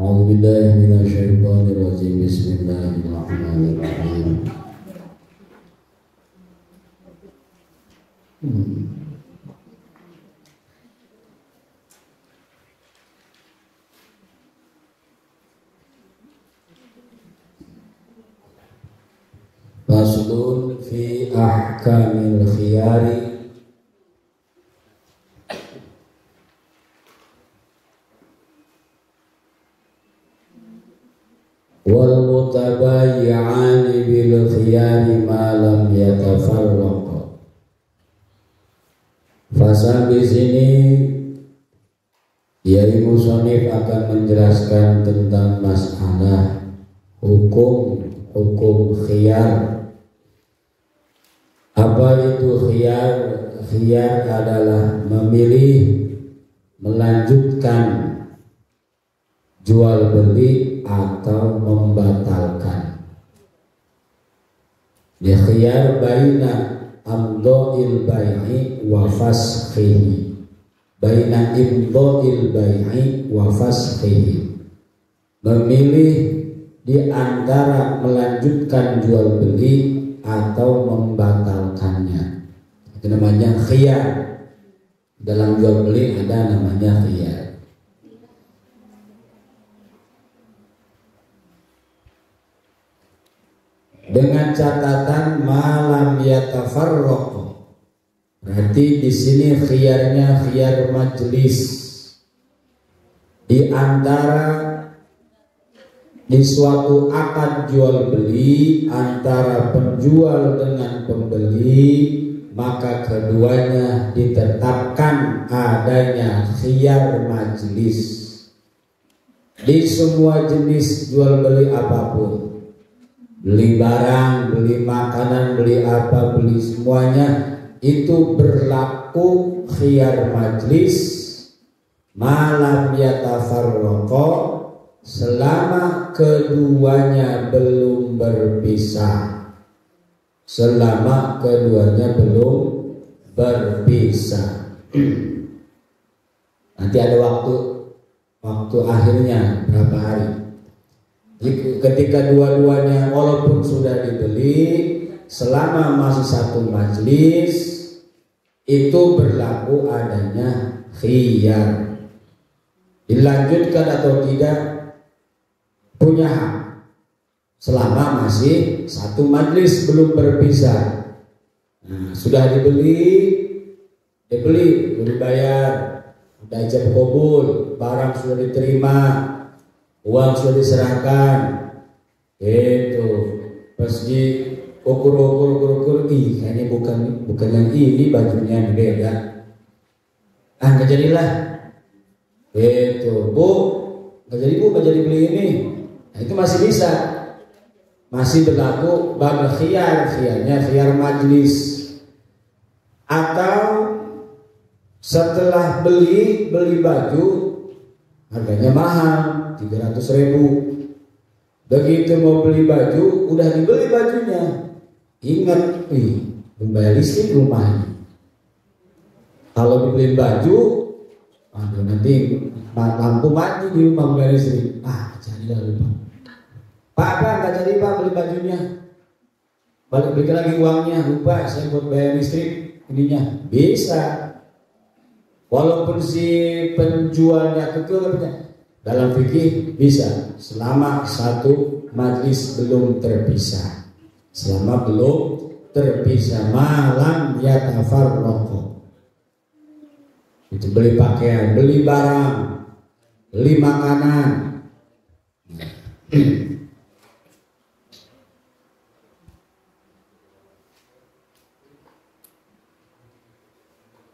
A'udzubillahi minasyaitonirrajim. Bismillahirrahmanirrahim. Faslun fi ahkamil khiyari wal mutabayyi'ani bil khiyari ma lam yatafarraqa. Fasal di sini Yai Musonif akan menjelaskan tentang masalah hukum khiyar. Apa itu khiyar? Khiyar adalah memilih, melanjutkan jual beli atau membatalkan. Ya khiyar baina amdha'il bai'i wa fashihi. Baina imdha'il bai'i wa fashihi. Memilih di antara melanjutkan jual beli atau membatalkannya. Itu namanya khiyar. Dalam jual beli ada namanya khiyar. Dengan catatan malam yatafarraq. Berarti di sini khiyarnya khiyar majlis. Di antara di suatu akad jual beli antara penjual dengan pembeli, maka keduanya ditetapkan adanya khiyar majlis. Di semua jenis jual beli apapun, beli barang, beli makanan, beli apa, beli semuanya, itu berlaku khiyar majlis malam yatafarraqa, selama keduanya belum berpisah. Selama keduanya belum berpisah. Nanti ada waktu akhirnya berapa hari. Ketika dua-duanya walaupun sudah dibeli, selama masih satu majelis, itu berlaku adanya khiyar. Dilanjutkan atau tidak punya hak selama masih satu majelis belum berpisah. Nah, sudah dibeli, bayar, udah ijab qabul, barang sudah diterima, uang sudah diserahkan. Itu pas di ukur, kayaknya bukan yang ini, bajunya beda. Nggak jadilah. Itu bu, nggak jadi beli ini. Nah, itu masih bisa, masih berlaku bab khiyarnya khiyar majlis. Atau setelah beli baju harganya mahal 300.000, begitu mau beli baju udah dibeli bajunya, ingat membayar listrik rumahnya. Kalau dibeli baju, nanti lampu mati di rumah membayar listrik, jadilah lupa. Pak nggak jadi pak beli bajunya, balik lagi uangnya, lupa saya buat bayar listrik ininya. Bisa, walaupun si penjualnya kekelnya, dalam fikih bisa selama satu majlis belum terpisah. Selama belum terpisah, malam yatafarraqu. Itu beli pakaian, beli barang, beli makanan.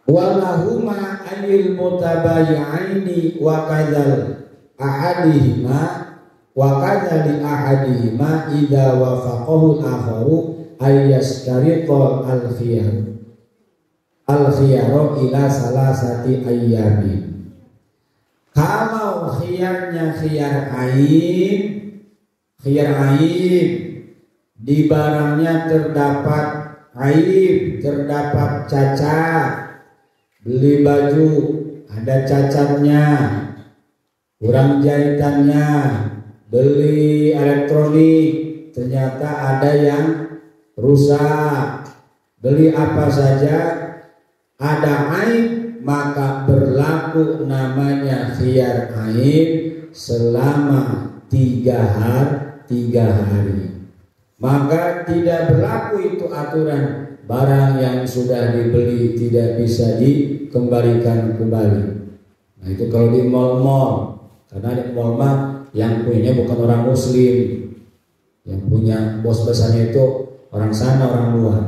Walahuma anil mutabayyi'aini wa kadzal ahadihima wa kadzali ahadihima idza wafaqahu al-akharu ayyastarita al-khiyaru ila salasati ayyamin. Kalau khiyarnya khiyar aib, di barangnya terdapat aib, terdapat cacat. Beli baju ada cacatnya, kurang jahitannya, beli elektronik ternyata ada yang rusak, beli apa saja ada aib, maka berlaku namanya khiyar aib selama 3 hari. Maka tidak berlaku itu aturan barang yang sudah dibeli tidak bisa dikembalikan kembali. Nah itu kalau di mal-mal, karena di mal-mal yang punya bukan orang muslim, yang punya bos besarnya itu orang sana, orang luar.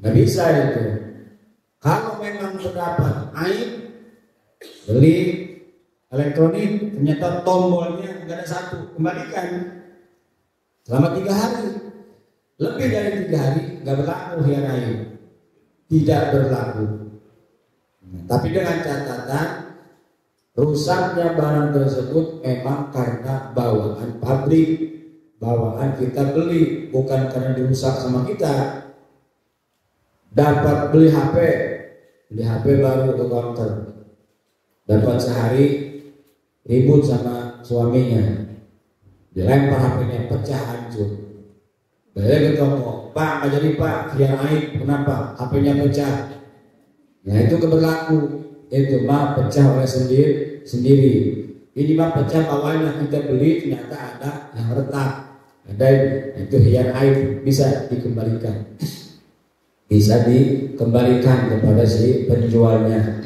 Nggak bisa itu. Kalau memang terdapat aib, beli elektronik ternyata tombolnya nggak ada satu, kembalikan selama 3 hari. Lebih dari 3 hari nggak berlaku khiyar aib, tidak berlaku. Tapi dengan catatan rusaknya barang tersebut memang karena bawaan pabrik, bawaan kita beli, bukan karena dirusak sama kita. Dapat beli HP baru ke counter, dapat sehari ribut sama suaminya, dilempar HP-nya, pecah hancur. Balik ke toko, Pak nggak jadi Pak, khiyar aib, kenapa? HP-nya pecah. Nah itu keberlaku, itu mah pecah oleh sendiri. Ini mah pecah bawahnya kita beli ternyata ada yang retak, ada itu khiyar aib, bisa dikembalikan, bisa dikembalikan kepada si penjualnya.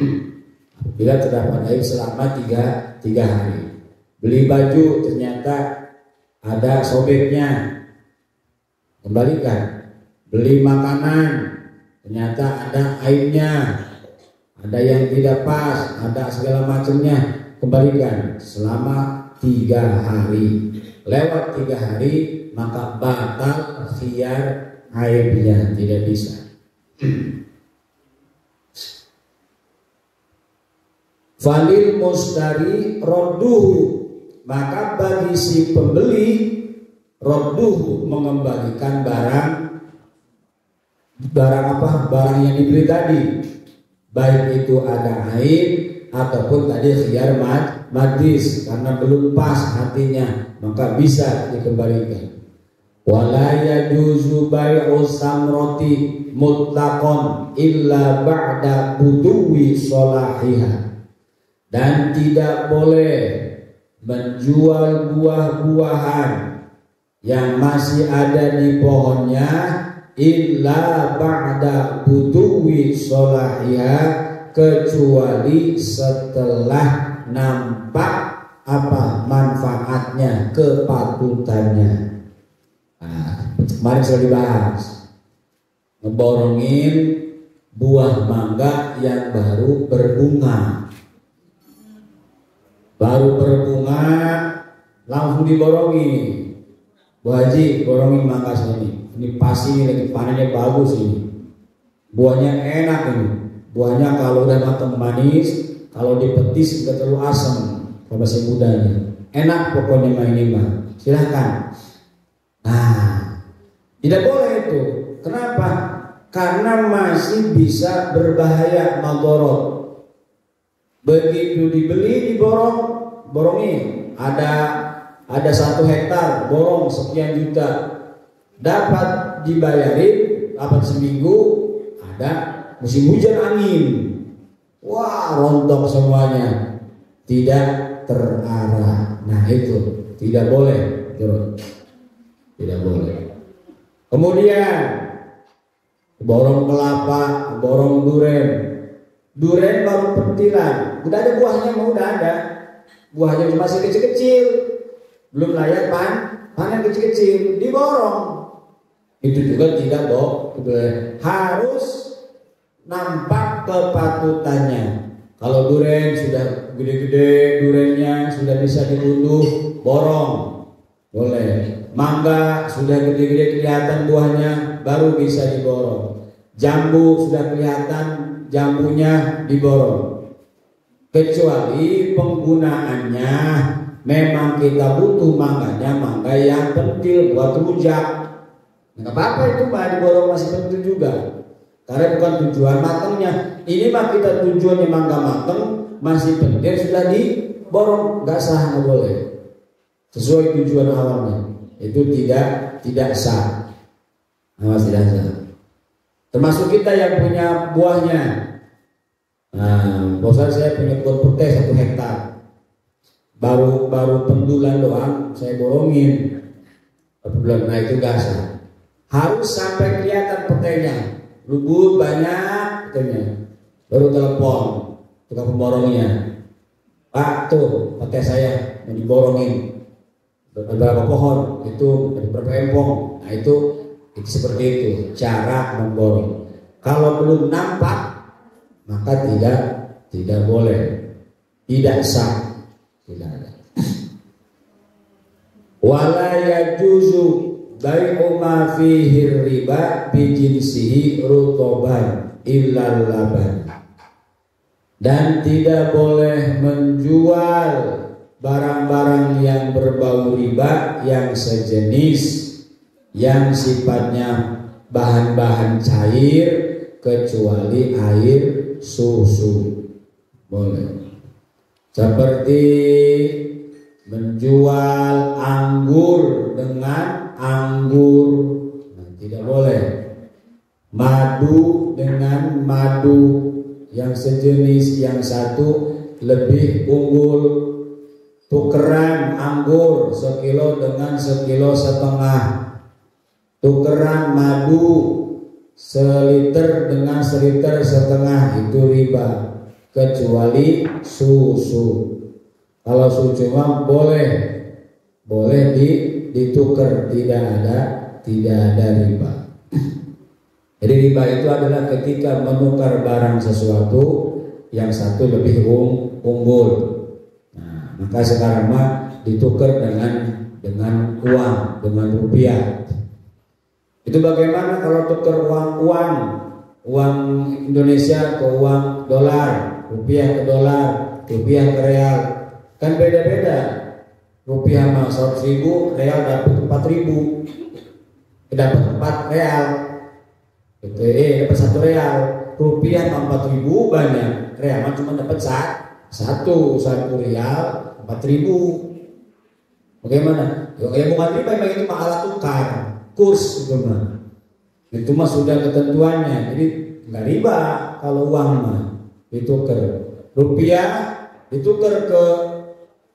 Bila terdapat aib selama 3 hari. Beli baju ternyata ada sobeknya, kembalikan. Beli makanan ternyata ada aibnya, ada yang tidak pas, ada segala macamnya, kembalikan selama 3 hari. Lewat 3 hari maka batal khiyar aibnya, tidak bisa. Falil mustari rodduhu, maka bagi si pembeli rodduhu mengembalikan barang yang dibeli tadi, baik itu ada aib ataupun tadi khiyar majlis karena belum pas hatinya, maka bisa dikembalikan. Wala yajuzu bai'u samrati mutlaqan illa ba'da buduwi sholahiha, dan tidak boleh menjual buah-buahan yang masih ada di pohonnya illa ba'da buduwi sholahiha, kecuali setelah nampak apa manfaatnya, kepatutannya. Nah, kemarin sudah dibahas, ngeborongin buah mangga yang baru berbunga, langsung diborongi. Bu Haji, borongin mangga sini, ini pasti ini lagi panennya bagus ini, buahnya enak ini, buahnya kalau udah matang manis, kalau dipetis nggak terlalu asam, kalau masih mudanya, enak pokoknya ini mah, silahkan. Nah, tidak boleh itu. Kenapa? Karena masih bisa berbahaya, madorot. Begitu dibeli, borongi. Ada 1 hektar, borong sekian juta, dapat dibayarin, dapat seminggu, ada musim hujan angin, wah rontok semuanya, tidak terarah. Nah itu tidak boleh, tidak boleh. Kemudian borong kelapa, borong duren baru petilan, udah ada buahnya, mau udah ada buahnya, masih kecil-kecil, belum layak panen, kecil-kecil diborong. Itu juga tidak boleh, harus nampak kepatutannya. Kalau duren sudah gede-gede, durennya sudah bisa diunduh, borong boleh. Mangga sudah gede-gede kelihatan buahnya, baru bisa diborong. Jambu sudah kelihatan jambunya, diborong. Kecuali penggunaannya memang kita butuh mangganya, mangga yang pentil buat rujak, nggak apa-apa itu mah diborong, masih pentil juga, karena bukan tujuan matangnya. Ini mah kita tujuannya mangga matang, masih pentil sudah borong nggak sah, nggak boleh. Sesuai tujuan awalnya itu tidak sah. Awas, tidak sah. Termasuk kita yang punya buahnya. Nah, bosan saya punya kebun petai 1 hektar. Baru pendulan doang saya borongin. Nah itu nggak sah. Harus sampai kelihatan petainya, lubut banyak petainya. Baru telepon tukang pemborongnya, Pak, tuh petai saya mau diborongin. Beberapa pohon itu berapa empong. Nah itu seperti itu cara memborong. Kalau belum nampak maka tidak boleh, tidak sah, tidak ada. Wala yajuzu bai'u ma fihi riba bi jinsihi rutoban illal laban. Dan tidak boleh menjual barang-barang yang berbau riba yang sejenis, yang sifatnya bahan-bahan cair kecuali air susu. Boleh. Seperti menjual anggur dengan anggur, nah, tidak boleh. Madu dengan madu, yang sejenis, yang satu lebih unggul. Tukeran anggur 1 kilo dengan 1,5 kilo. Tukeran madu 1 liter dengan 1,5 liter, itu riba, kecuali susu. Kalau susu mah boleh ditukar, tidak ada riba. Jadi riba itu adalah ketika menukar barang sesuatu yang satu lebih unggul. Nah, maka sekarang mah ditukar dengan uang, dengan rupiah. Itu bagaimana kalau tukar uang Indonesia ke uang dolar, rupiah ke dolar, rupiah ke real, kan beda-beda. Rupiah mah 100.000, real dapat 4.000, dapat 4 real. Dapat 1 real. Rupiah 4.000 banyak, real mah cuma dapat 1 real 4.000. Bagaimana? Ya bukan riba, memang itu mah alat tukar, kurs itu mah. Itu mah sudah ketentuannya. Jadi nggak riba kalau uang mah ditukar. Rupiah ditukar ke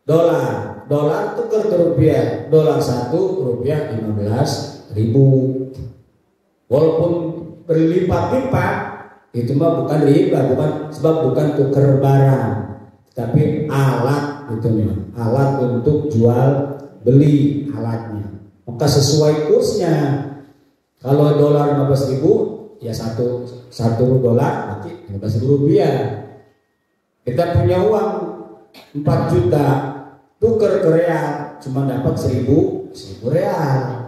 dolar, dolar tukar ke rupiah, dolar 1, rupiah 15.000. Walaupun berlipat-lipat, itu mah bukan riba, bukan tukar barang, tapi alat itu nih, alat untuk jual beli alatnya. Maka sesuai kursnya. Kalau dolar 15.000, ya satu dolar berarti 15.000 rupiah. Kita punya uang 4 juta, tukar ke real, cuma dapat 1.000 real.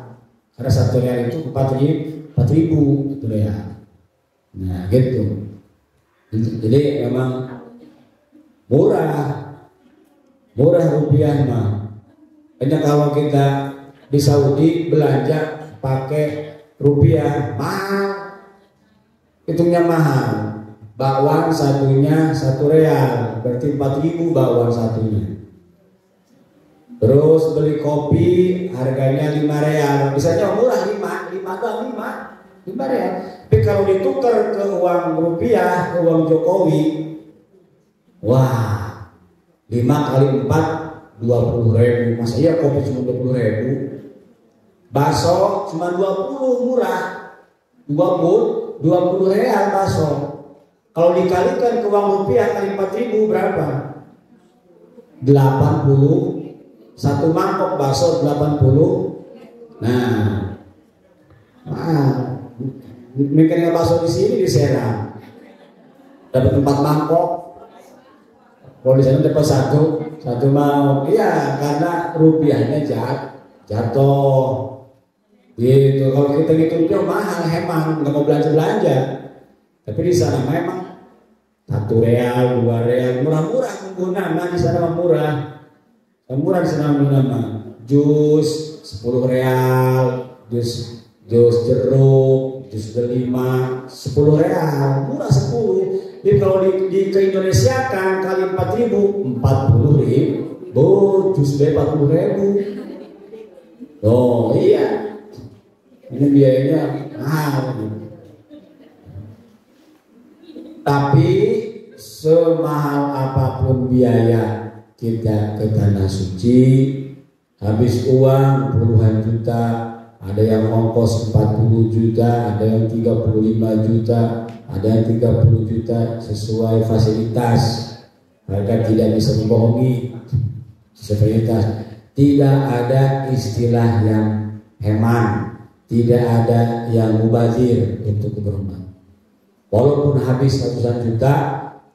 Karena 1 real itu 4.000 real. Nah gitu. Jadi memang murah rupiah mah. Hanya kalau kita di Saudi belanja pakai rupiah mahal, hitungnya mahal. Bakwan satunya 1 real, berarti 4.000 bakwan satunya. Terus beli kopi harganya 5 real, bisanya murah 5 real. Tapi kalau ditukar ke uang rupiah, ke uang Jokowi, wah, 5 kali 4 20.000. Masa iya kopi cuma 20.000? Bakso cuma 20, murah. 20 real bakso. Kalau dikalikan ke uang rupiah kali 4.000 berapa? 80. 1 mangkok bakso 80. Nah, mikirnya bakso di sini di Serang dapat 4 mangkok. Kalau di sana dapat satu mau. Iya, karena rupiahnya jatuh. Gitu. Kalau kita ngitung mahal, hemat, nggak mau belanja. Tapi di sana memang 1 real, 2 real, murah-murah menggunakan di sana murah. Murah di sana menggunakan jus 10 real, jus jeruk, jus delima 10 real, murah 10. Jadi kalau di ke Indonesia kan kali 4.000, 40.000. Jus B 40.000. Oh iya, ini biayanya mahal. Tapi semahal apapun biaya kita ke tanah suci, habis uang puluhan juta, ada yang ongkos 40 juta, ada yang 35 juta, ada yang 30 juta sesuai fasilitas. Mereka tidak bisa membohongi fasilitas. Tidak ada istilah yang hemat, tidak ada yang mubazir untuk keberhormatan. Walaupun habis ratusan juta,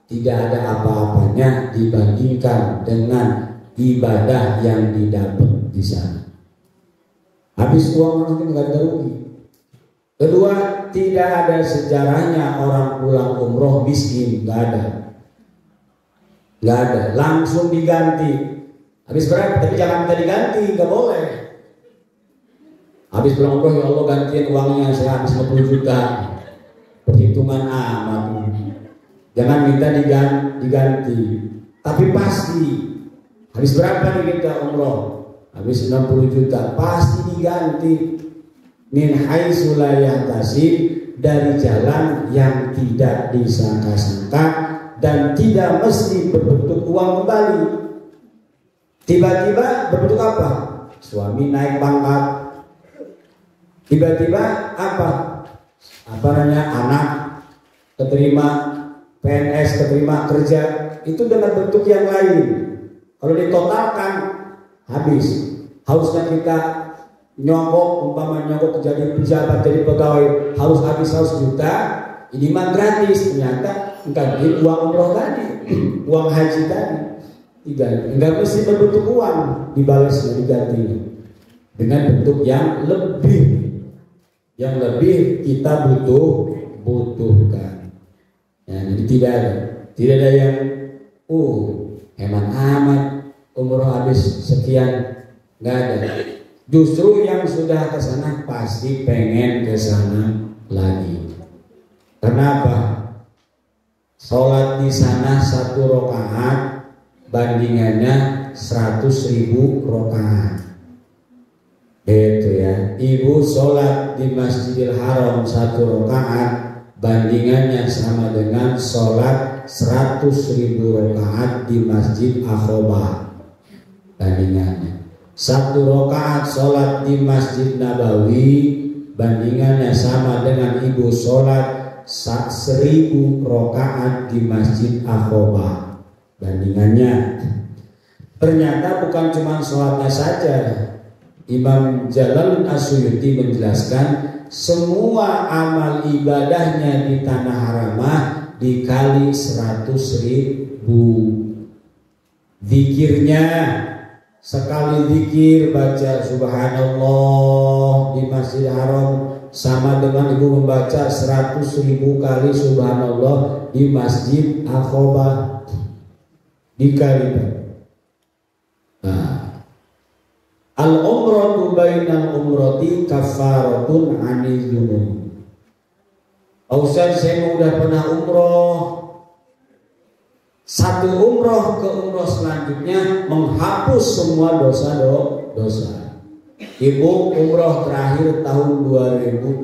tidak ada apa-apanya dibandingkan dengan ibadah yang didapat di sana. Habis uang itu nggak ada rugi. Kedua, tidak ada sejarahnya orang pulang umroh miskin, nggak ada. Nggak ada, langsung diganti. Habis berapa? Tapi jangan minta diganti, nggak boleh. Habis pulang umroh, ya Allah gantiin uangnya, saya habis 50 juta. Perhitungan amat. Jangan minta diganti. Tapi pasti. Habis berapa nih kita umroh? Habis 60 juta. Pasti diganti. Min haitsu la yahtasib, dari jalan yang tidak disangka-sangka dan tidak mesti berbentuk uang kembali. Tiba-tiba berbentuk apa? Suami naik pangkat. Tiba-tiba apa? Apa namanya? Anak keterima PNS, keterima kerja. Itu dengan bentuk yang lain. Kalau ditotalkan habis. Harusnya kita nyogok, umpama nyogok jadi pejabat, jadi pegawai, harus habis 100 juta. Ini mah gratis. Ternyata ganti uang umroh tadi, uang haji tadi. Enggak mesti berbentuk uang, dibalasnya, digantinya dengan bentuk yang lebih kita butuhkan. Ya, jadi tidak ada yang hemat amat umroh habis sekian, nggak ada. Justru yang sudah ke sana pasti pengen ke sana lagi. Kenapa? Sholat di sana 1 rakaat bandingannya 100.000 rakaat. Itu ya. Ibu sholat di Masjidil Haram 1 rakaat bandingannya sama dengan sholat 100.000 rakaat di Masjid Aqobah. Bandingannya 1 rakaat sholat di Masjid Nabawi bandingannya sama dengan ibu sholat 1.000 rakaat di Masjid Aqobah. Bandingannya ternyata bukan cuma sholatnya saja. Imam Jalal As-Suyuti menjelaskan semua amal ibadahnya di tanah haramah dikali 100.000. Zikirnya sekali zikir baca subhanallah di Masjid Haram sama dengan ibu membaca 100.000 kali subhanallah di Masjid Aqobah. Dikali. Nah, al-umratu bainal umrati kafaratun 'anil dzunub. Ustaz, saya udah pernah umroh. Satu umroh ke umroh selanjutnya menghapus semua dosa. Ibu umroh terakhir tahun 2015.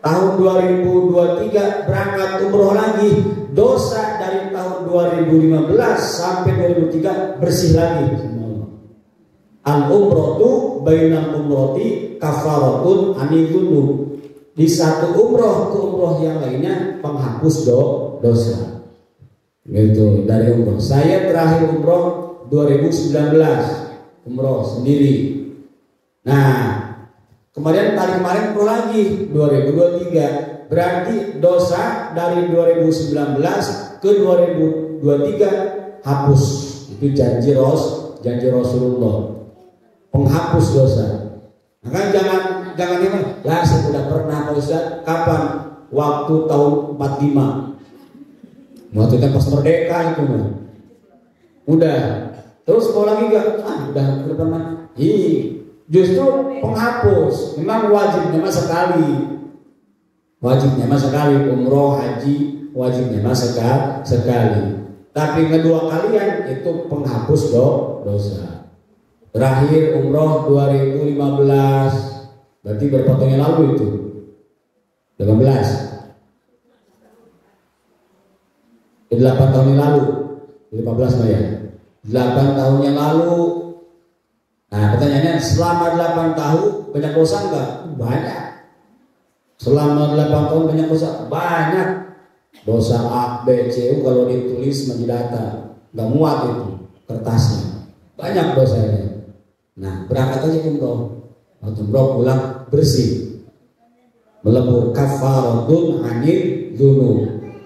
Tahun 2023 berangkat umroh lagi. Dosa dari tahun 2015 sampai 2003 bersih lagi. Al-umratu bainal umrati kafaratun 'anil dzunub. Di satu umroh ke umroh yang lainnya penghapus dosa. Gitu dari umroh. Saya terakhir umroh 2019, umroh sendiri. Nah, kemarin umroh lagi 2023. Berarti dosa dari 2019 ke 2023 hapus. Itu janji Rasulullah. Penghapus dosa. Maka jangan gimana? Ya saya sudah pernah Pak Ustaz. Kapan? Waktu tahun 45. Waktu itu pas merdeka itu mah. Udah. Terus mau lagi enggak? Udah pernah. Justru penghapus. Memang wajibnya mah sekali. Umroh, haji wajibnya mah sekali. Tapi kedua kalian itu penghapus dosa. Terakhir umroh 2015, berarti berapa tahun yang lalu itu? 18. 8 tahun yang lalu, 15 ya. 8 tahun yang lalu. Nah, pertanyaannya, selama 8 tahun banyak dosa enggak? Banyak. Selama 8 tahun banyak dosa? Banyak. Dosa A, B, C, kalau ditulis menjadi data, nggak muat itu kertasnya. Banyak dosanya. Nah, berangkat aja umroh. Waktu umroh pulang bersih. Melebur kafaratun anil dzunub.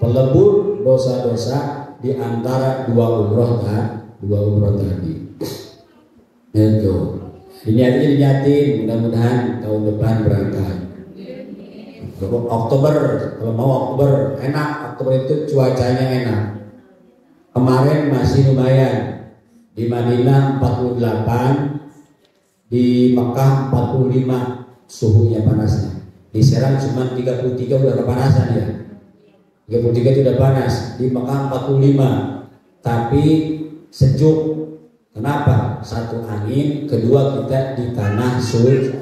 Pelebur dosa-dosa di antara dua umroh tadi. Itu. Dinyatin, mudah-mudahan tahun depan berangkat. Oktober, kalau mau Oktober enak, Oktober itu cuacanya enak. Kemarin masih lumayan. Di Madinah 48, di Mekah 45 suhunya panasnya. Di Serang cuma 33 udah kepanasan ya. 33 itu udah panas. Di Mekah 45, tapi sejuk. Kenapa? Satu angin, kedua kita di tanah suci.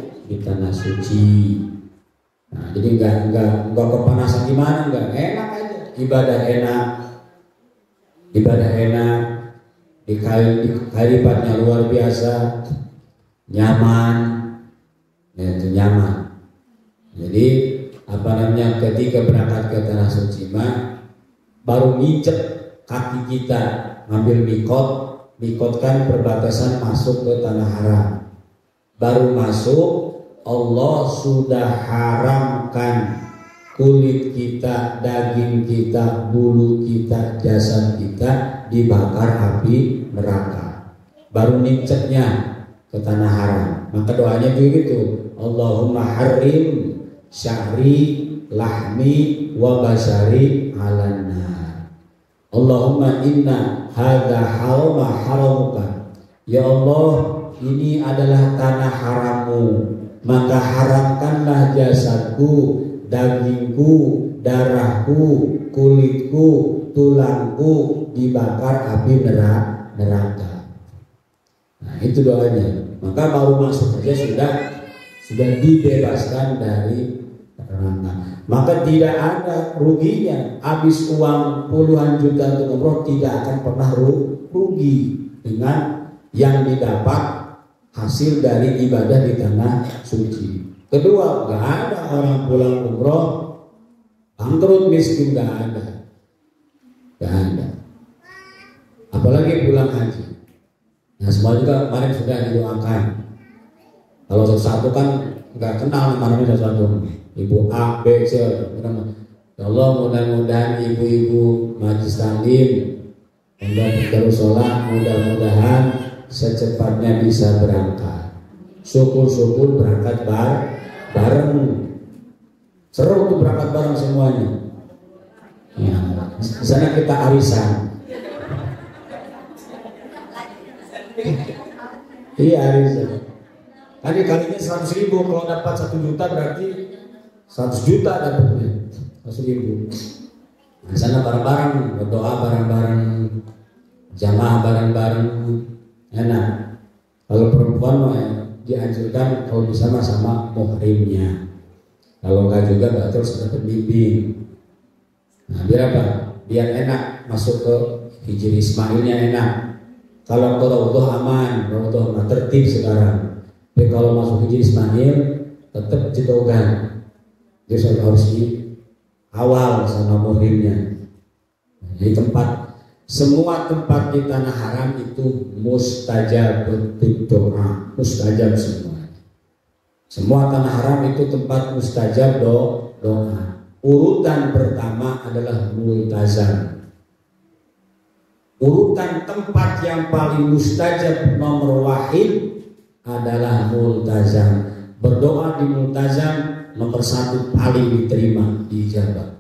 Nah, jadi enggak kepanasan gimana, enggak, enak aja. Ibadah enak, di kalipatnya luar biasa, nyaman, ya, itu nyaman. Jadi ketika berangkat ke tanah suci mah baru nginjek kaki kita ngambil mikot kan perbatasan masuk ke tanah haram. Baru masuk, Allah sudah haramkan kulit kita, daging kita, bulu kita, jasad kita dibakar api neraka. Baru nincetnya ke tanah haram. Maka doanya begitu, Allahumma harim syahri lahmi wa basari alan nar. Allahumma inna hadza harama haramuka. Ya Allah, ini adalah tanah harammu, maka haramkanlah jasadku, dagingku, darahku, kulitku, tulangku dibakar api neraka. Nah, itu doanya. Maka baru masuk saja sudah dibebaskan dari neraka. Maka tidak ada ruginya. Habis uang puluhan juta untuk umroh tidak akan pernah rugi dengan yang didapat hasil dari ibadah di tanah suci. Kedua, nggak ada orang pulang umroh bangkrut miskin, nggak ada. Apalagi pulang haji. Nah, semua juga kemarin sudah didoakan. Kalau satu kan nggak kenal namanya satu, ibu A, B, C. Ya Allah, mudah-mudahan ibu-ibu majlis taklim, mudah-mudahan secepatnya bisa berangkat. Syukur-syukur berangkat bareng. Seru tuh berangkat bareng semuanya. Ya, di sana kita arisan. Iya, arisan. Tadi kalinya 100.000, kalau dapat 1 juta berarti 100 juta dapatnya. 100.000. Di sana bareng-bareng, berdoa bareng-bareng, jamaah bareng-bareng. Enak. Kalau perempuan dianjurkan kalau bisa sama muhrimnya. Kalau enggak juga enggak terus ada pembimbing. Nah, biar apa? Biar enak masuk ke Hijri Ismailnya enak. Kalau ke Raudhah aman, Raudhah tertib sekarang. Tapi kalau masuk Hijri Ismail tetap jetogan. Jadi harus di awal sama muhrimnya. Jadi semua tempat di tanah haram itu mustajab doa, mustajab semua. Semua tanah haram itu tempat mustajab doa. Urutan pertama adalah multazam. Urutan tempat yang paling mustajab nomor wahid adalah multazam. Berdoa di multazam nomor 1 paling diterima, diijabah.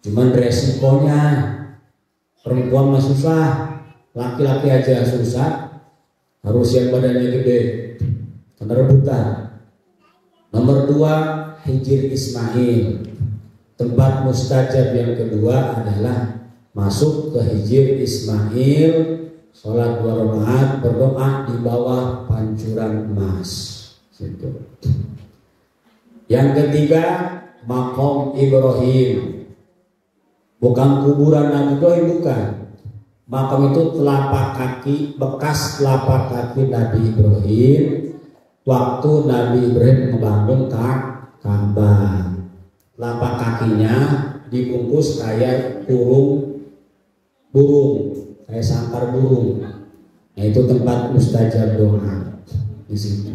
Cuman resikonya perempuan mah susah, laki-laki aja susah, harus yang badannya gede, karena rebutan. Nomor 2 Hijri Ismail. Tempat mustajab yang kedua adalah masuk ke Hijir Ismail, sholat 2 rakaat, berdoa di bawah pancuran emas. Gitu. Yang ketiga, Maqam Ibrahim. Bukan kuburan Nabi Ibrahim, bukan. Makam itu telapak kaki, bekas telapak kaki Nabi Ibrahim waktu Nabi Ibrahim membangun Ka'bah. Telapak kakinya dibungkus kayak burung, kayak sangkar burung. Nah, itu tempat mustajab doa di situ.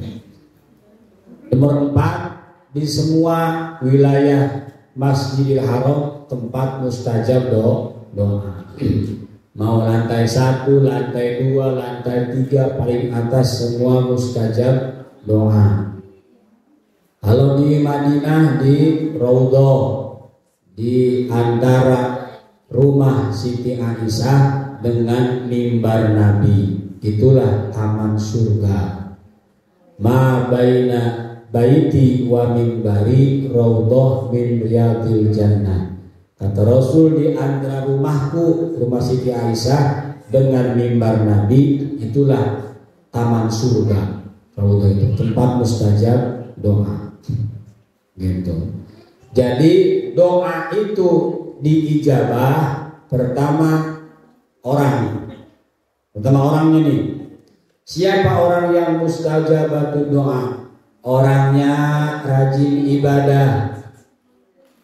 Nomor 4, di semua wilayah Masjidil Haram tempat mustajab doa. Mau lantai 1, lantai 2, lantai 3, paling atas semua mustajab doa. Kalau di Madinah, di Raudhah, di antara rumah Siti Aisyah dengan mimbar Nabi, itulah taman surga. Ma baina baiti wa mimbari raudhah min riyadil jannah. Kata Rasul, di antara rumahku, rumah Siti Aisyah dengan mimbar Nabi, itulah taman surga. Raudhah itu tempat mustajab doa. Gitu. Jadi doa itu diijabah pertama orangnya nih. Siapa orang yang mustajabatu doa? Orangnya rajin ibadah,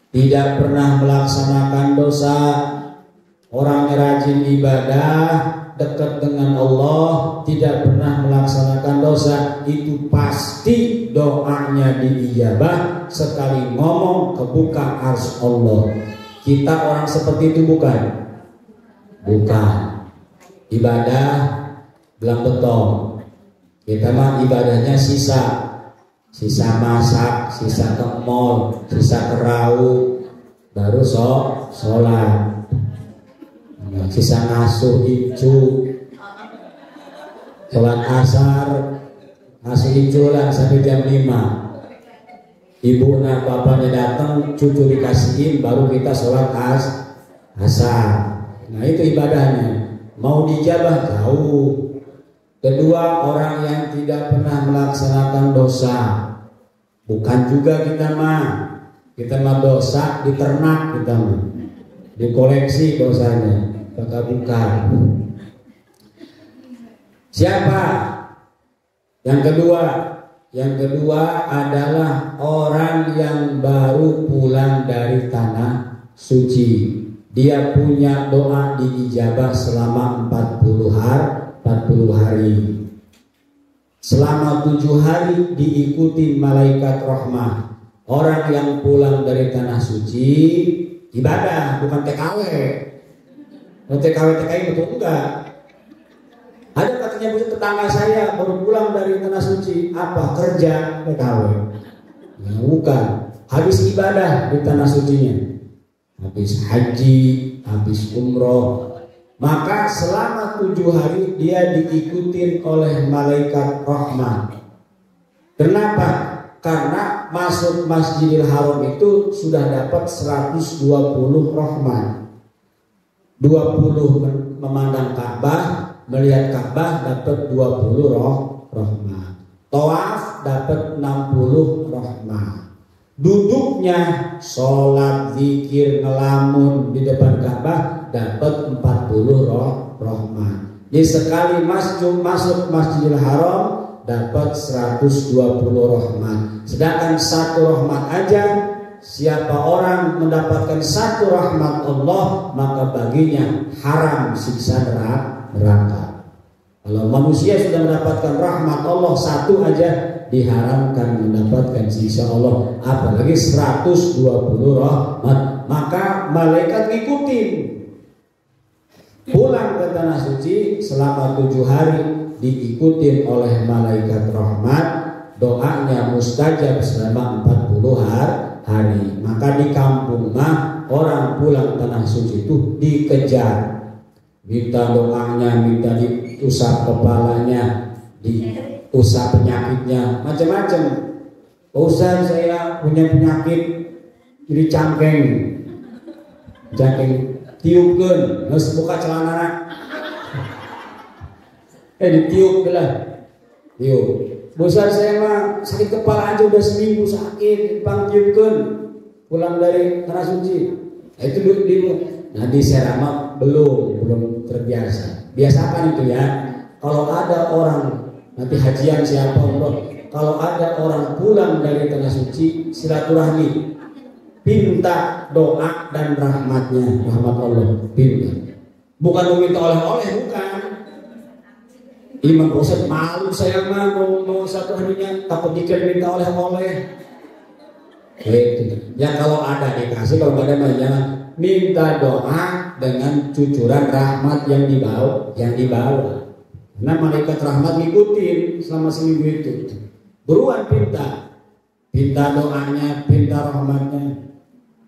tidak pernah melaksanakan dosa. Orangnya rajin ibadah, dekat dengan Allah, tidak pernah melaksanakan dosa, itu pasti doanya diijabah. Sekali ngomong kebuka arsy Allah. Kita orang seperti itu bukan? Bukan. Ibadah belang betong. Kita mah ibadahnya sisa masak, sisa ke mall, sisa ke rauh, baru sholat. Sisa ngasuh icu, sholat asar, ngasuh icu lah sampai jam 5. Ibu dan bapaknya datang, cucu dikasihin, baru kita sholat asar. Nah, itu ibadahnya. Mau dijabah jauh. Kedua, orang yang tidak pernah melaksanakan dosa. Bukan juga kita mah dosa diternak, kita mah dikoleksi dosanya, bukan. Siapa? Yang kedua adalah orang yang baru pulang dari tanah suci. Dia punya doa diijabah selama 40 hari. Selama 7 hari diikuti malaikat rahmah. Orang yang pulang dari tanah suci ibadah, bukan TKW. TKW betul enggak? Ada katanya tetangga saya baru pulang dari tanah suci, apa kerja TKW? Ya, bukan. Habis ibadah di tanah sucinya, habis haji, habis umroh. Maka selama 7 hari dia diikuti oleh malaikat rahmat. Kenapa? Karena masuk Masjidil Haram itu sudah dapat 120 rahmat. 20 memandang Ka'bah, melihat Ka'bah dapat 20 rahmat. Tawaf dapat 60 rahmat. Duduknya sholat, zikir, ngelamun di depan Ka'bah dapat 40 rahmat. Jadi sekali masuk Masjidil Haram dapat 120 rahmat. Sedangkan 1 rahmat aja, siapa orang mendapatkan 1 rahmat Allah, maka baginya haram siksa neraka. Kalau manusia sudah mendapatkan rahmat Allah 1 aja, diharamkan mendapatkan siksa Allah, apalagi 120 rahmat. Maka malaikat ngikutin. Pulang ke tanah suci selama 7 hari diikutin oleh malaikat rahmat, doanya mustajab selama 40 hari. Maka di kampung mah orang pulang tanah suci itu dikejar, minta doanya, minta diusap kepalanya, diusap penyakitnya, macam-macam. Ustaz, saya punya penyakit jadi cangkeng tiupkeun, geus buka celana. Ditiup lah. Tiup. Besar saya mah sakit kepala aja udah seminggu sakit, tiupkeun. Pulang dari tanah suci. Itu dulu. Nah di Serama belum terbiasa. Biasa kan itu ya. Kalau ada orang nanti hajian siapa umroh, kalau ada orang pulang dari tanah suci silaturahmi, minta doa dan rahmat Allah, minta. Bukan meminta oleh-oleh, bukan. Imam Ustaz malu saya mah mau satu harinya takut dikira minta oleh-oleh. Ya kalau ada dikasih, kalau nggak ada mah jangan. Minta doa dengan cucuran rahmat yang dibawa. Nah malaikat rahmat ngikutin selama seminggu itu. Buruan pinta doanya, pinta rahmatnya.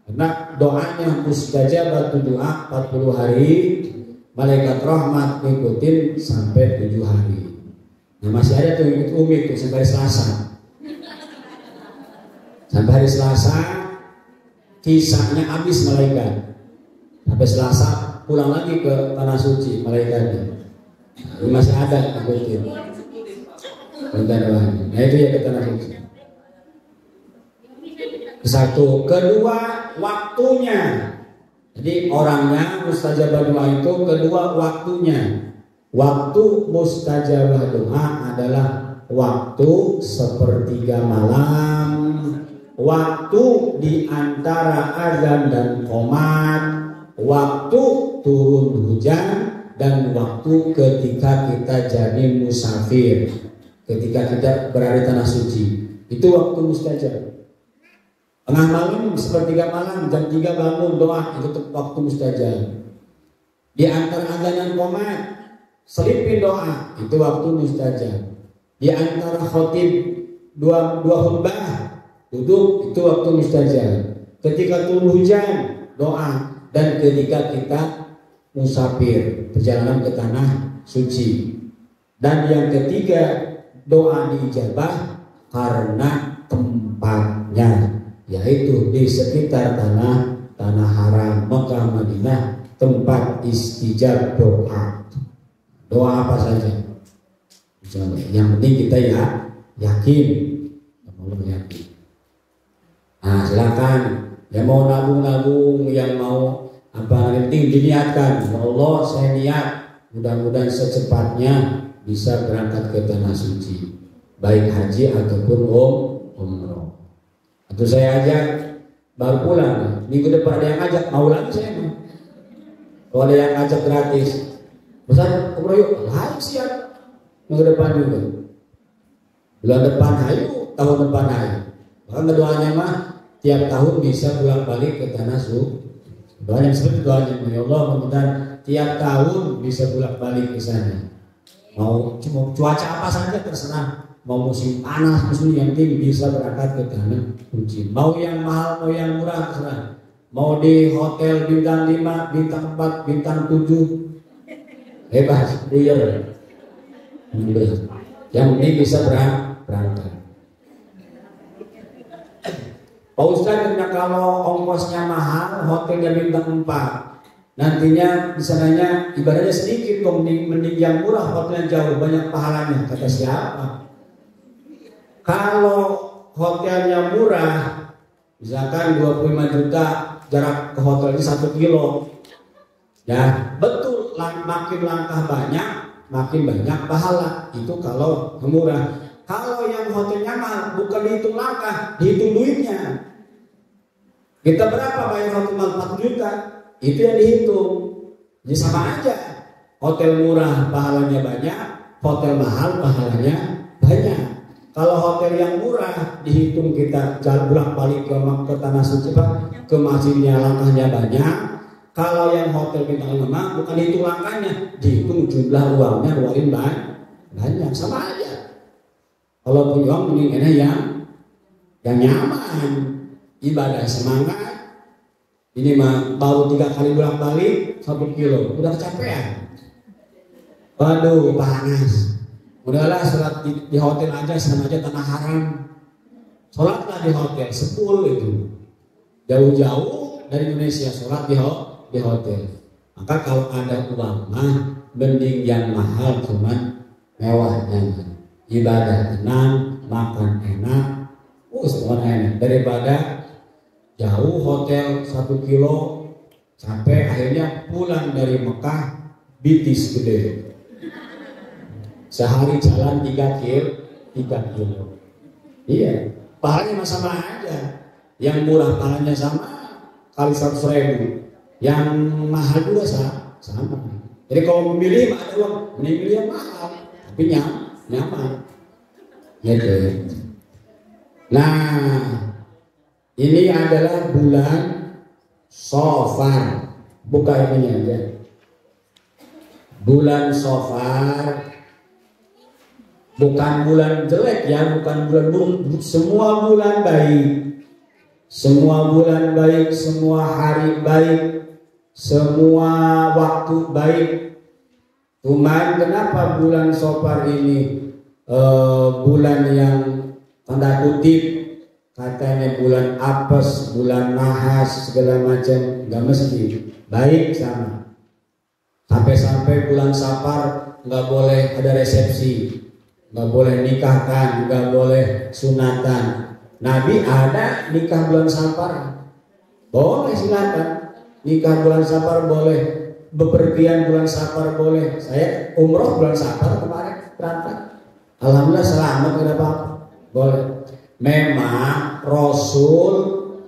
Karena doanya mustajabah doa 40 hari, malaikat rahmat ngikutin sampai 7 hari. Nah masih ada tuh ikut Umi tuh sampai hari Selasa. Sampai hari Selasa kisahnya habis malaikat. Sampai Selasa pulang lagi ke tanah suci malaikatnya. Nah, masih ada ikutin. Nah itu ya ke tanah suci. Satu, kedua waktunya. Jadi orangnya mustajabah doa itu, kedua waktunya. Waktu mustajabah doa adalah waktu sepertiga malam, waktu di antara azan dan qomat, waktu turun hujan, dan waktu ketika kita jadi musafir, ketika kita berada di tanah suci. Itu waktu mustajab. Tengah malam sepertiga malam, jam 3 bangun doa, itu waktu mustajab. Di antara azan dan qomat selipin doa, itu waktu mustajab. Di antara khotib dua khutbah duduk, itu waktu mustajab. Ketika turun hujan doa, dan ketika kita musafir perjalanan ke tanah suci. Dan yang ketiga doa diijabah karena tempatnya, yaitu di sekitar tanah haram Mekah Madinah, tempat istijab doa. Doa apa saja, yang penting kita yakin. Nah silakan yang mau nabung, yang mau apa penting diniatkan. Ya Allah saya niat mudah-mudahan secepatnya bisa berangkat ke tanah suci, baik haji ataupun umroh. Atau saya ajak baru pulang, minggu depan ada yang ngajak, mau lagi saya mah. Kalau ada yang ngajak gratis, besar umroh yuk, ayo siap. Minggu depan juga, bulan depan ayo, tahun depan ayo. Bahkan doanya mah tiap tahun bisa pulang balik ke tanah suci. Doanya seperti doanya, ya Allah mudah-mudahan tiap tahun bisa pulang balik ke sana. Mau cuaca apa saja terserah. Mau musim panas, musim yang tinggi bisa berangkat ke tanah suci. Mau yang mahal, mau yang murah terserah. Mau di hotel bintang 5, bintang 4, bintang 7, bebas, liar. Yang penting bisa berangkat. Pak Ustadz, kalau ongkosnya mahal, hotelnya bintang 4, nantinya di sananya ibadahnya sedikit, mending yang murah, hotelnya jauh, banyak pahalanya. Kata siapa? Kalau hotelnya murah, misalkan 25 juta, jarak ke hotel ini 1 kilo, ya betul, makin langkah banyak, makin banyak pahala. Itu kalau murah. Kalau yang hotelnya mahal, bukan dihitung langkah, dihitung duitnya. Kita berapa bayar hotel mahal? 4 juta, itu yang dihitung. Jadi sama aja. Hotel murah pahalanya banyak, hotel mahal pahalanya banyak. Kalau hotel yang murah dihitung kita jalan bolak-balik ke tanah suci, ke masjidnya langkahnya banyak. Kalau yang hotel bintang 5 bukan dihitung langkahnya, dihitung jumlah uangnya, uangin banyak, sama aja. Kalau punya uang mending enak yang nyaman, ibadah semangat. Ini mah baru 3 kali bolak-balik 1 kilo, udah kecapean. Waduh panas. Udahlah sholat di hotel aja, sama aja tanah haram. Sholatlah di hotel, 10 itu. Jauh-jauh dari Indonesia sholat di hotel. Maka kalau ada uang mah mending yang mahal cuman mewah jangan. Ibadah tenang, makan enak, semua enak daripada jauh hotel 1 kilo sampai akhirnya pulang dari Mekah bitis gede. Sehari jalan 3 kilo. Iya, pahalanya sama aja. Yang murah pahalanya sama kali 100.000. Yang mahal juga sama. Jadi kalau memilih ada uang, memilih yang mahal, tapi nyaman. Gitu. Nah, ini adalah bulan Safar. Buka ini aja. Bulan Safar bukan bulan jelek ya, bukan bulan buruk. Semua bulan baik. Semua bulan baik, semua hari baik, semua waktu baik. Cuman kenapa bulan Safar ini bulan yang tanda kutip katanya bulan apes, bulan nahas, segala macam, nggak mesti baik sama. Sampai-sampai bulan Safar nggak boleh ada resepsi, nggak boleh nikahkan, nggak boleh sunatan. Nabi ada nikah bulan Safar, boleh silakan. Nikah bulan Safar boleh, bepergian bulan Safar boleh. Saya umroh bulan Safar kemarin berangkat, alhamdulillah selamat, tidak apa-apa, boleh. Memang Rasul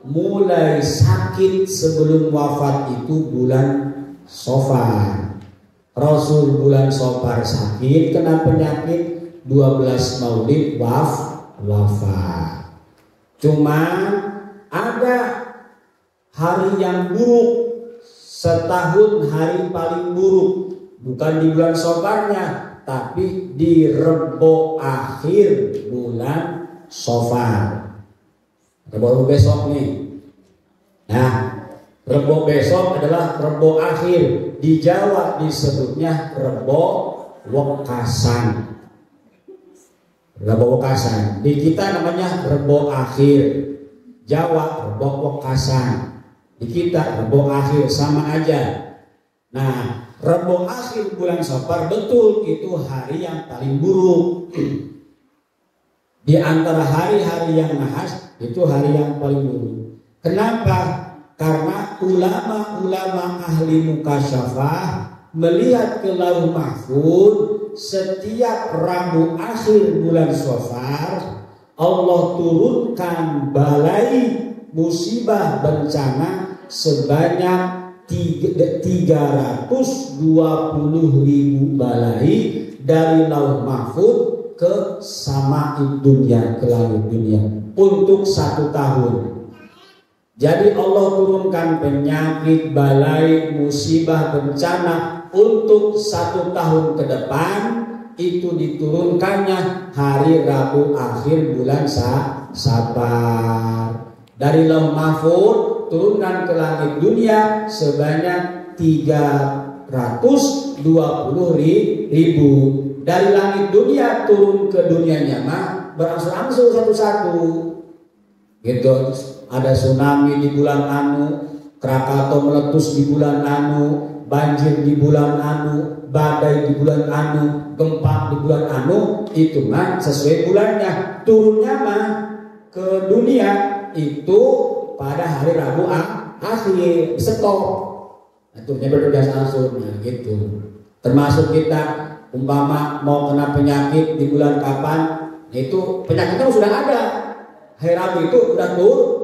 mulai sakit sebelum wafat itu bulan Safar. Rasul bulan Safar sakit, kena penyakit, 12 Maulid wafat. Cuman ada hari yang buruk, setahun hari paling buruk, bukan di bulan Safarnya, tapi di Rebo akhir bulan Safar. Rebo besok nih. Nah, Rebo besok adalah Rebo akhir. Di Jawa disebutnya Rebo Wekasan. Rebo Wekasan. Di kita namanya Rebo akhir. Jawa Rebo Wekasan. Di kita Rebo akhir, sama aja. Nah, Rebo akhir bulan Safar betul itu hari yang paling buruk. Di antara hari-hari yang nahas itu hari yang paling buruk. Kenapa? Karena ulama-ulama ahli mukasyafah melihat ke Lauh Mahfuz setiap Rabu akhir bulan Safar Allah turunkan balai musibah bencana sebanyak 320.000 balai dari Lauh Mahfuz ke sama'id dunia, ke langit dunia untuk 1 tahun. Jadi Allah turunkan penyakit, balai, musibah, bencana untuk 1 tahun ke depan. Itu diturunkannya hari Rabu akhir bulan Safar. Dari Lauh Mahfuz turunkan ke langit dunia sebanyak 320.000. Dari langit dunia turun ke dunia nyama berangsur-angsur satu-satu. Gitu. Ada tsunami di bulan anu, Krakatau meletus di bulan anu, banjir di bulan anu, badai di bulan anu, gempa di bulan anu, itu mah sesuai bulannya. Turunnya mah ke dunia itu pada hari Rabu akhir, stop. Itu berdasar nah gitu. Termasuk kita umpama mau kena penyakit di bulan kapan, itu penyakitnya sudah ada. Hari Rabu itu udah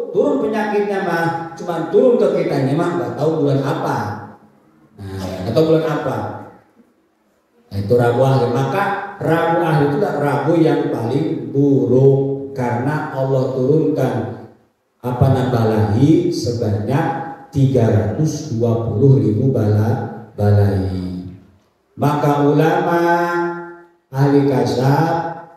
turun penyakitnya mah, cuma turun ke kitanya mah nggak tahu bulan apa. Nah, atau bulan apa? Nah, itu Rabu akhir. Maka Rabu akhir itu Rabu yang paling buruk karena Allah turunkan balai sebanyak 320.000 balai. Maka ulama ahli kasab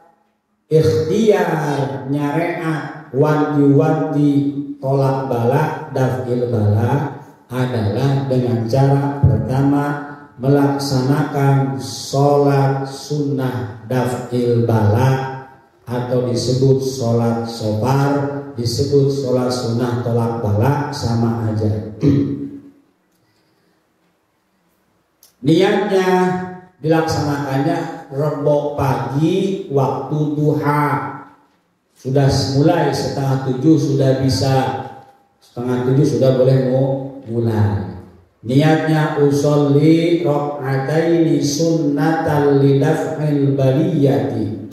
ikhtiar nyareat wanti-wanti tolak bala, dafil bala adalah dengan cara pertama melaksanakan sholat sunnah dafil bala atau disebut sholat safar, disebut sholat sunnah tolak bala, sama aja. Niatnya dilaksanakannya rebo pagi waktu duha. Sudah mulai 6:30 sudah bisa, 6:30 sudah boleh mulai. Niatnya usolli rakaataini sunnatan lidaf'il baliyati.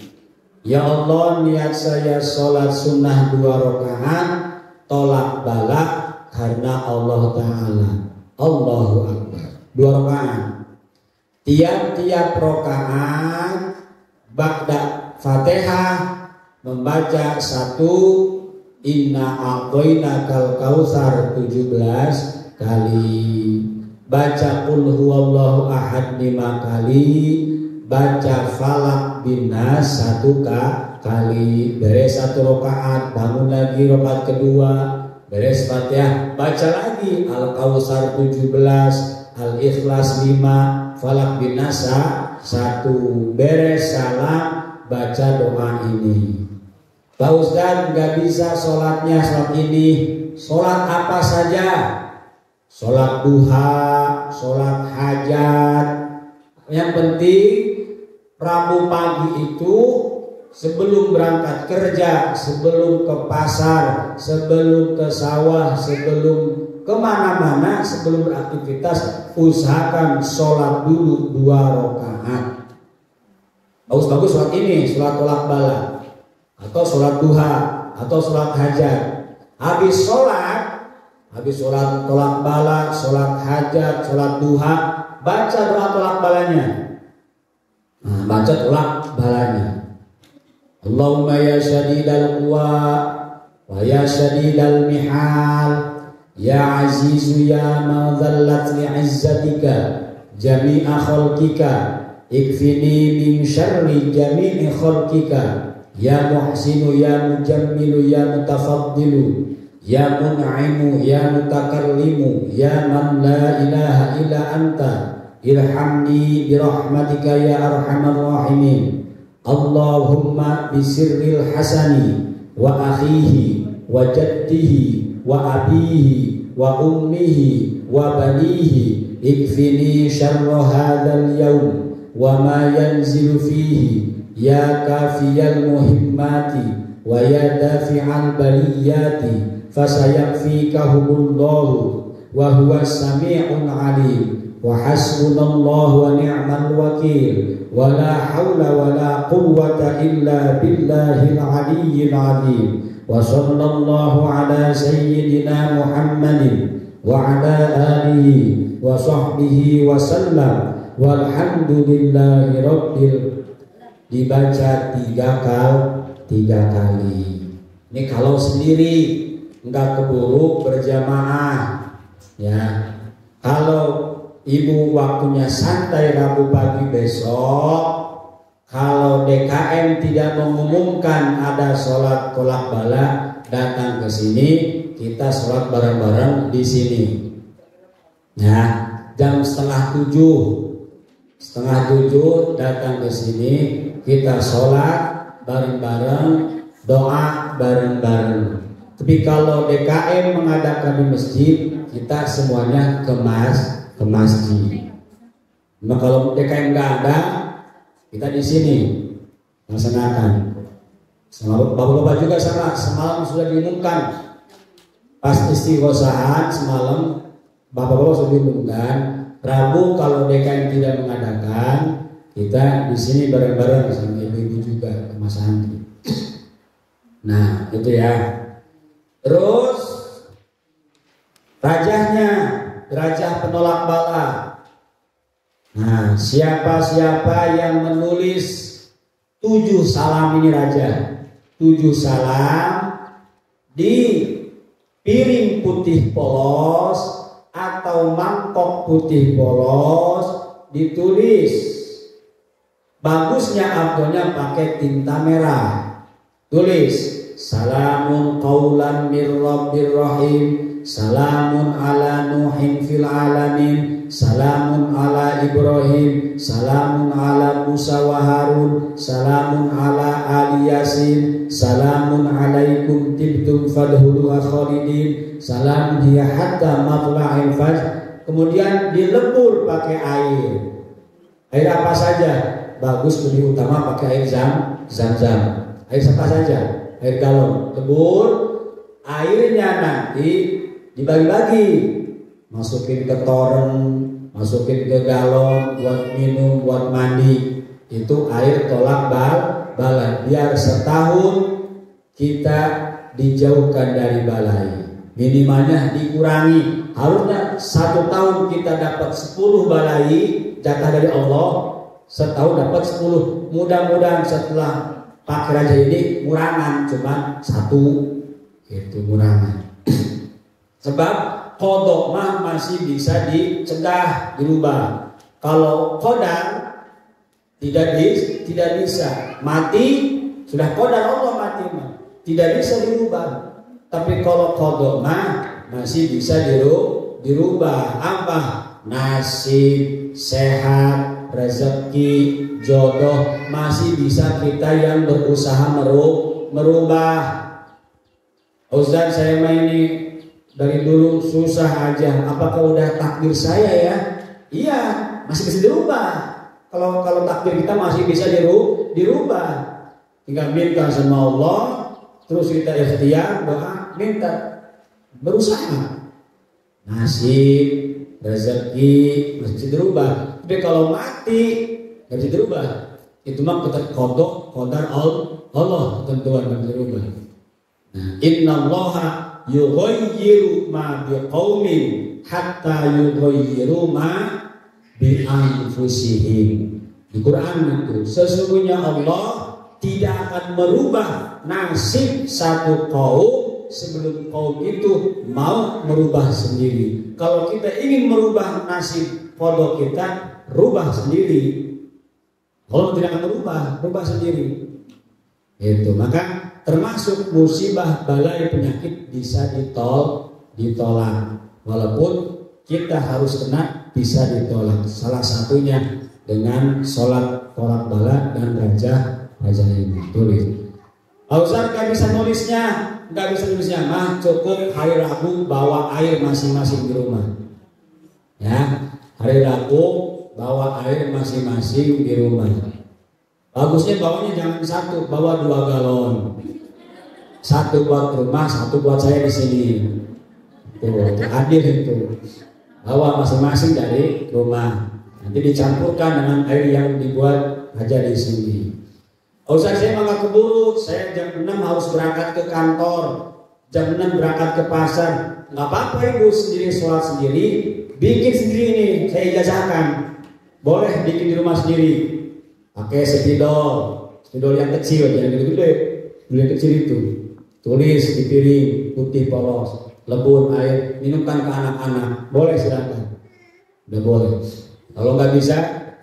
Ya Allah, niat saya sholat sunnah 2 rakaat tolak bala karena Allah Ta'ala. Allahu Akbar. 2 rakaat. Tiap-tiap rakaat ba'da Fatihah membaca 1 Inna a'tainakal kautsar 17 kali, baca qul huwallahu ahad 5 kali, baca falak binas 1 kali, beres 1 rakaat, bangun lagi rakaat kedua, beres Fatihah, baca lagi al kautsar 17, al ikhlas 5, falak binas 1, beres salam baca doa ini. Pak Ustadz nggak bisa sholatnya sholat ini, sholat apa saja, sholat duha, sholat hajat. Yang penting Rabu pagi itu sebelum berangkat kerja, sebelum ke pasar, sebelum ke sawah, sebelum kemana-mana, sebelum beraktivitas, usahakan sholat dulu 2 rakaat. Bagus-bagus sholat ini, sholat tolak bala, atau sholat duha, atau sholat hajat. Habis sholat tolak bala, sholat hajat, sholat duha, baca doa tolak balanya. Nah, baca tolak balanya. Allahumma ya syadidal quwa wa ya syadidal mihal, ya azizu ya madhallat li'izzatika jami'a khalqika, ikfini min syarri jami'i khalqika, ya muhsinu ya mujammilu ya mutafaddilu, ya mun'imu ya mutakallimu, ya man la ilaha illa anta, irhamni birahmatika ya arhamar rahimin. Allahumma bisirril hasani wa akhihi wa jaddihi wa abihi wa ummihi wa banihi, ikfini syarra hadzal yawm wa ma yanzilu fihi, ya kafiyal muhimmati wa ya dafi'al baliyati, fasayakfikahumullahu wa huwas sami'un alim, wa hasbunallahu wa ni'mal wakil, wa la hawla wa la quwwata illa billahil aliyyil azim. Wa sallallahu ala sayyidina Muhammadin wa ala alihi wa sahbihi wa sallam, walhamdulillahi rabbil. Dibaca 3 kali. Ini kalau sendiri, enggak keburu berjamaah ya. Kalau ibu waktunya santai Rabu pagi besok, kalau DKM tidak mengumumkan ada sholat tolak bala, datang ke sini, kita sholat bareng-bareng di sini. Nah, jam 6:30 datang ke sini, kita sholat bareng-bareng, doa bareng-bareng. Tapi kalau DKM mengadakan di masjid, kita semuanya ke masjid. Nah, kalau DKM nggak ada, kita di sini melaksanakan. Bapak-bapak juga sama, semalam sudah diumumkan. Pas istighosahan semalam, bapak-bapak sudah diumumkan. Rabu kalau DKM tidak mengadakan, kita di sini bareng-bareng sama ibu-ibu juga ke Mas Andi. Nah, itu ya. Terus rajahnya, rajah penolak bala. Nah, siapa-siapa yang menulis 7 salam ini raja, 7 salam di piring putih polos atau mangkok putih polos, ditulis. Bagusnya abdonya pakai tinta merah. Tulis salamun qaulan mir rabbir rahim, salamun ala nuhin fil alamin, salamun ala Ibrahim, salamun ala Musa wa Harun, salamun ala ali Yasin, salamun alaikum tibtum fadhuluha khalidin, salamun hiya hatta matla'il fajr. kemudian dilebur pakai air. Air apa saja? Bagus lebih utama pakai air zam-zam. Air apa saja? Air galon. Lebur, airnya nanti dibagi-bagi. Masukin ke toren, masukin ke galon buat minum, buat mandi. Itu air tolak balai. Biar setahun kita dijauhkan dari balai. Minimalnya dikurangi. Harusnya 1 tahun kita dapat 10 balai jatah dari Allah, setahun dapat 10. Mudah-mudahan setelah pakai raja ini ngurangan cuma 1. Itu ngurangan. Sebab qada mah masih bisa dicegah, dirubah. Kalau qadar tidak bisa. Mati sudah qadar Allah mati mah. Tidak bisa dirubah. Tapi kalau qada mah masih bisa dirubah. Apa? Nasib, sehat, rezeki, jodoh masih bisa kita yang berusaha merubah. Ustaz, saya mah ini dari dulu susah aja. Apakah udah takdir saya ya? Iya, masih bisa dirubah. Kalau takdir kita masih bisa dirubah. Tinggal minta sama Allah, terus kita ikhtiar, doa, minta, berusaha. Nasib, rezeki masih bisa dirubah. Tapi kalau mati nggak bisa dirubah. Itu mah qadar Allah, tentuan nggak bisa dirubah. Nah, innallaha yughayyiru ma biqaumin hatta yughayyiru ma bi anfusihim. Di Quran itu sesungguhnya Allah tidak akan merubah nasib satu kaum sebelum kaum itu mau merubah sendiri. Kalau kita ingin merubah nasib qada kita, rubah sendiri. Kalau tidak akan rubah sendiri. Itu maka termasuk musibah, balai, penyakit bisa ditolak. Walaupun kita harus kena, bisa ditolak. Salah satunya dengan sholat tolak bala dan raja ini. Tulis. Ustaz nggak bisa nulisnya, mah cukup hari Rabu bawa air masing-masing di rumah. Ya, hari Rabu bawa air masing-masing di rumah. Bagusnya bawanya jangan 1, bawa 2 galon. 1 buat rumah, 1 buat saya di sini. Tuh, adil itu. Bawa masing-masing dari rumah. Nanti dicampurkan dengan air yang dibuat aja di sini. Ustaz, saya nggak keburu. Saya jam 6 harus berangkat ke kantor. Jam 6 berangkat ke pasar. Nggak apa-apa ibu, sendiri sholat sendiri. Bikin sendiri ini, saya ijazahkan. Boleh bikin di rumah sendiri. Pakai spidol yang kecil, jangan gede-gede. Yang kecil itu. Tulis di piring putih polos, lebur air, minumkan ke anak-anak. Boleh silakan. Udah boleh. Kalau nggak bisa,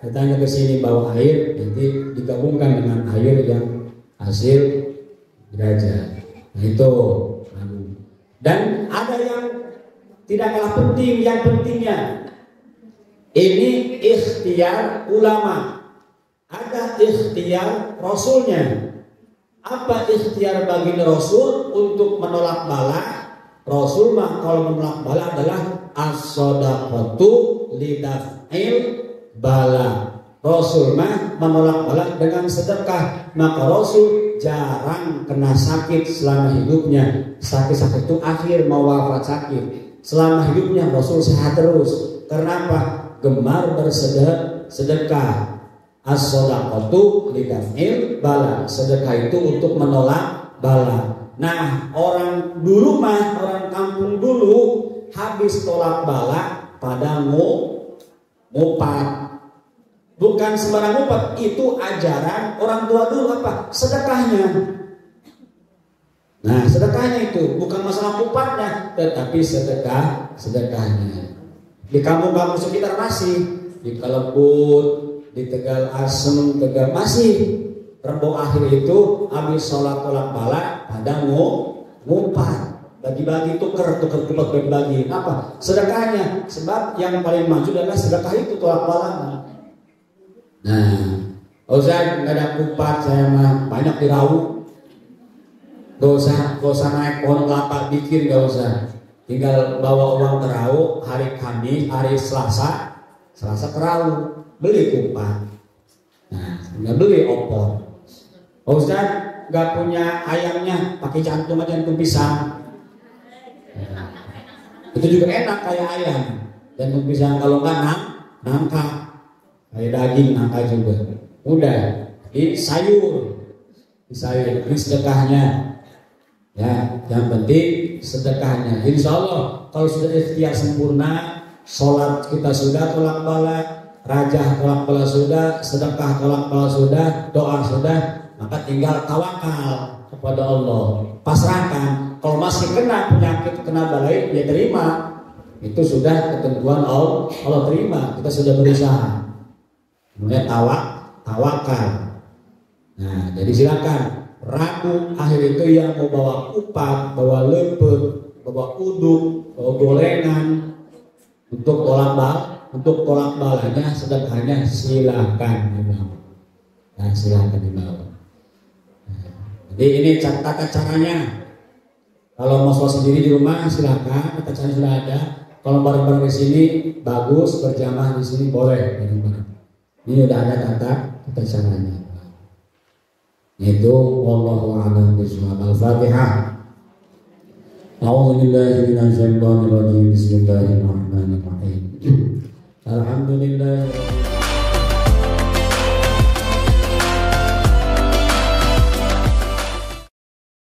datangnya ke sini bawa air, nanti digabungkan dengan air yang hasil derajat. Nah itu. Dan ada yang tidak kalah penting, yang pentingnya ini ikhtiar ulama. Ada ikhtiar Rasulnya. Apa ikhtiar bagi Rasul untuk menolak bala? Rasul mah kalau menolak bala adalah as-shadaqatu lidaf'il bala. Rasul mah menolak bala dengan sedekah. Maka Rasul jarang kena sakit selama hidupnya. Sakit-sakit itu akhir mau wafat sakit. Selama hidupnya Rasul sehat terus. Karena apa? Gemar bersedekah. As-shadaqatu lidaf'il bala. Sedekah itu untuk menolak bala. Nah, orang dulu mah, orang kampung dulu habis tolak bala pada ngupat. Bukan sembarang ngupat, itu ajaran orang tua dulu apa? Sedekahnya. Nah, sedekahnya itu bukan masalah ngupatnya, tetapi sedekahnya. Di kampung-kampung sekitar masih, di Kalebut, di Tegal Asem, Tegal masih. Rebo akhir itu habis sholat tolak bala pada ngumpat, bagi-bagi tuker bagi-bagi. Apa? Sedekahnya. Sebab yang paling maju adalah sedekah itu tolak bala. Nah, Ustaz nggak ada kupat, saya mah banyak dirauh. Gak usah naik pohon kelapa bikin, gak usah. tinggal bawa uang terau hari Kamis, hari Selasa terau beli kupat. Nah, nggak beli opor. Oh Ustaz, nggak punya ayamnya, pakai jantung aja, jantung pisang. Nah, itu juga enak kayak ayam. Jantung pisang kalau nggak nangka, kayak daging nangka juga. Udah, di sayur, ini sedekahnya. Ya, yang penting sedekahnya. Insya Allah kalau sudah ikhtiar sempurna, sholat kita sudah tolak bala, rajah tolak bala sudah, sedekah tolak bala sudah, doa sudah, maka tinggal tawakal kepada Allah. Pasrahkan. Kalau masih kena penyakit, kena balai, ya terima. Itu sudah ketentuan Allah. Allah terima. Kita sudah berusaha. Namanya tawakal. Nah, jadi silakan. Rabu akhir itu yang mau bawa kupat, bawa lepet, bawa uduk, bawa gorengan untuk tolak balanya, sedekahnya silakan dibawa. Nah, silakan dibawa. Nah, jadi ini tata caranya. Kalau mau sholat sendiri di rumah silakan, tata caranya sudah ada. Kalau bareng-bareng di sini bagus, berjamaah di sini boleh bareng-bareng. Ini udah ada tata caranya. Itu wallahu a'lam bishawab. Al-Fatihah. A'udzu billahi minasy syaithanir rajim. Bismillahirrahmanirrahim. Alhamdulillah.